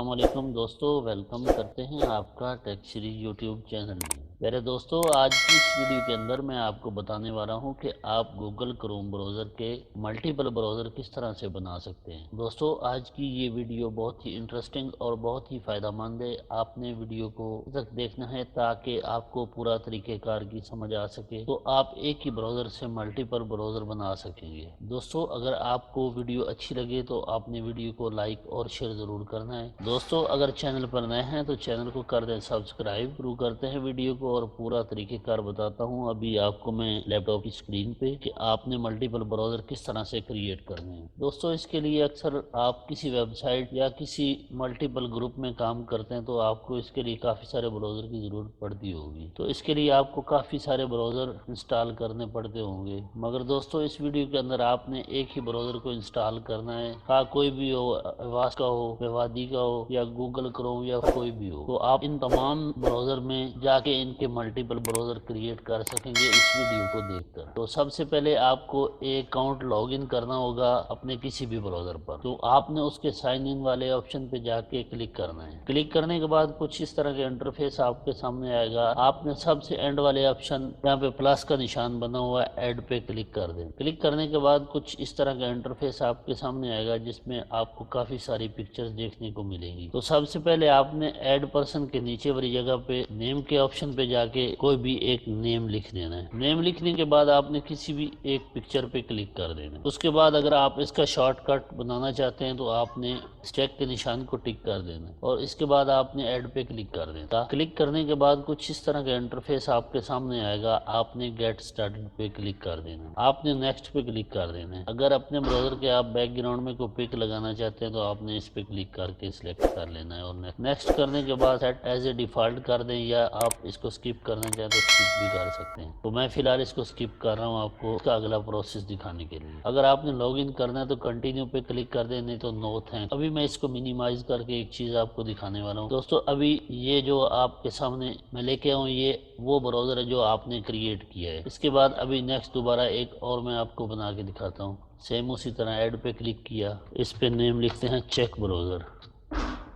السلام علیکم دوستو، ویلکم کرتے ہیں آپ کا ٹیک شری یوٹیوب چینل میں۔ میرے دوستو، آج کی اس ویڈیو کے اندر میں آپ کو بتانے والا ہوں کہ آپ گوگل کروم براؤزر کے ملٹیپل براؤزر کس طرح سے بنا سکتے ہیں۔ دوستو، آج کی یہ ویڈیو بہت ہی انٹرسٹنگ اور بہت ہی فائدہ مند ہے۔ آپ نے ویڈیو کو تک دیکھنا ہے تاکہ آپ کو پورا طریقہ کار کی سمجھ آ سکے، تو آپ ایک ہی براؤزر سے ملٹیپل براؤزر بنا سکیں گے۔ دوستو، اگر آپ کو ویڈیو اچھی لگے تو آپ نے ویڈیو کو لائک اور شیئر ضرور کرنا ہے۔ دوستو، اگر چینل پر نئے ہیں تو چینل کو کر دیں سبسکرائب۔ شروع کرتے ہیں ویڈیو کو اور پورا طریقہ کار بتاتا ہوں ابھی آپ کو میں لیپ ٹاپ کی سکرین پہ کہ آپ نے ملٹیپل براؤزر کس طرح سے کریٹ کرنے ہیں۔ دوستو، اس کے لیے اکثر آپ کسی ویب سائٹ یا کسی ملٹیپل گروپ میں کام کرتے ہیں تو آپ کو اس کے لیے کافی سارے براؤزر کی ضرورت پڑتی ہوگی، تو اس کے لیے آپ کو کافی سارے براؤزر انسٹال کرنے پڑتے ہوں گے، مگر دوستو اس ویڈیو کے اندر آپ نے ایک ہی براؤزر کو انسٹال کرنا ہے، کوئی بھی ہو، آواز کا ہو، ویوادی کا ہو یا گوگل کروم یا کوئی بھی ہو، تو آپ ان تمام براؤزر میں جا کے ان کے ملٹیپل براؤزر کریٹ کر سکیں گے اس ویڈیو کو دیکھ کر۔ تو سب سے پہلے آپ کو ایک اکاؤنٹ لاگ ان کرنا ہوگا اپنے کسی بھی براؤزر پر، تو آپ نے اس کے سائن ان والے آپشن پہ جا کے کلک کرنا ہے۔ کلک کرنے کے بعد کچھ اس طرح کے انٹرفیس آپ کے سامنے آئے گا۔ آپ نے سب سے اینڈ والے آپشن جہاں پہ پلس کا نشان بنا ہوا ہے ایڈ پہ کلک کر دیں۔ کلک کرنے کے بعد کچھ اس طرح کا انٹرفیس آپ کے سامنے آئے گا جس میں آپ کو کافی ساری پکچرز دیکھنے کو ملیں گی۔ تو سب سے پہلے آپ نے ایڈ پرسن کے نیچے والی جگہ پہ نیم کے آپشن پہ جا کے کوئی بھی ایک نیم لکھ دینا ہے۔ نیم لکھنے کے بعد آپ نے کسی بھی ایک پکچر پہ کلک کر دینا ہے۔ اس کے بعد اگر آپ اس کا شارٹ کٹ بنانا چاہتے ہیں تو آپ نے چیک کے نشان کو ٹک کر دینا ہے اور اس کے بعد آپ نے ایڈ پہ کلک کر دینا۔ کلک کرنے کے بعد کچھ اس طرح کا انٹرفیس آپ کے سامنے آئے گا۔ آپ نے گیٹ سٹارٹڈ پہ کلک کر دینا ہے۔ آپ نے نیکسٹ پہ کلک کر دینا ہے۔ اگر اپنے براؤزر کے آپ بیک گراؤنڈ میں کوئی پک لگانا چاہتے ہیں تو آپ نے اس پہ کلک کر کے سلیکٹ کر لینا ہے اور نیکسٹ کرنے کے بعد سیٹ ایز اے ڈیفالٹ کر دیں، یا آپ اس کو سکپ کرنا چاہیں تو سکپ بھی کر سکتے ہیں۔ تو میں فی الحال اس کو سکپ کر رہا ہوں آپ کو اس کا اگلا پروسیس دکھانے کے لیے۔ اگر آپ نے لاگ ان کرنا ہے تو کنٹینیو پہ کلک کر دیں، نہیں تو نو تھینک۔ ابھی میں اس کو منیمائز کر کے ایک چیز آپ کو دکھانے والا ہوں۔ دوستو، ابھی یہ جو آپ کے سامنے میں لے کے آؤں یہ وہ براؤزر ہے جو آپ نے کریٹ کیا ہے۔ اس کے بعد ابھی نیکسٹ دوبارہ ایک اور میں آپ کو بنا کے دکھاتا ہوں۔ سیم اسی طرح ایڈ پہ کلک کیا، اس پہ نیم لکھتے ہیں چیک براؤزر۔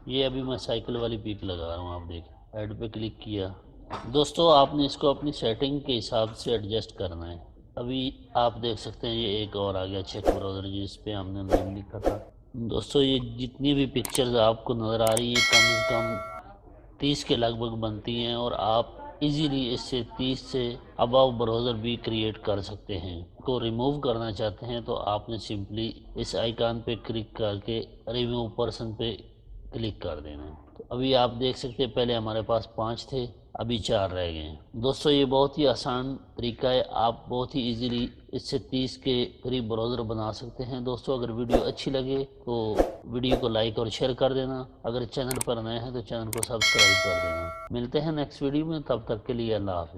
یہ ابھی میں سائیکل والی پیک لگا رہا ہوں، آپ دیکھیں۔ ایڈ پہ کلک کیا۔ دوستو، آپ نے اس کو اپنی سیٹنگ کے حساب سے ایڈجسٹ کرنا ہے۔ ابھی آپ دیکھ سکتے ہیں یہ ایک اور آ گیا چیک براؤزر جس پہ ہم نے نیم لکھا تھا۔ دوستو، یہ جتنی بھی پکچرز آپ کو نظر آ رہی ہیں کم از کم 30 کے لگ بھگ بنتی ہیں، اور آپ ایزیلی اس سے 30 سے اباؤ براؤزر بھی کریٹ کر سکتے ہیں۔ کو ریموو کرنا چاہتے ہیں تو آپ نے سمپلی اس آئیکن پہ کلک کر کے ریموو پرسن پہ کلک کر دینا ہے۔ تو ابھی آپ دیکھ سکتے ہیں پہلے ہمارے پاس 5 تھے، ابھی 4 رہ گئے ہیں۔ دوستو، یہ بہت ہی آسان طریقہ ہے، آپ بہت ہی ایزیلی اس سے 30 کے قریب براؤزر بنا سکتے ہیں۔ دوستو، اگر ویڈیو اچھی لگے تو ویڈیو کو لائک اور شیئر کر دینا۔ اگر چینل پر نئے ہیں تو چینل کو سبسکرائب کر دینا۔ ملتے ہیں نیکسٹ ویڈیو میں، تب تک کے لیے اللہ حافظ۔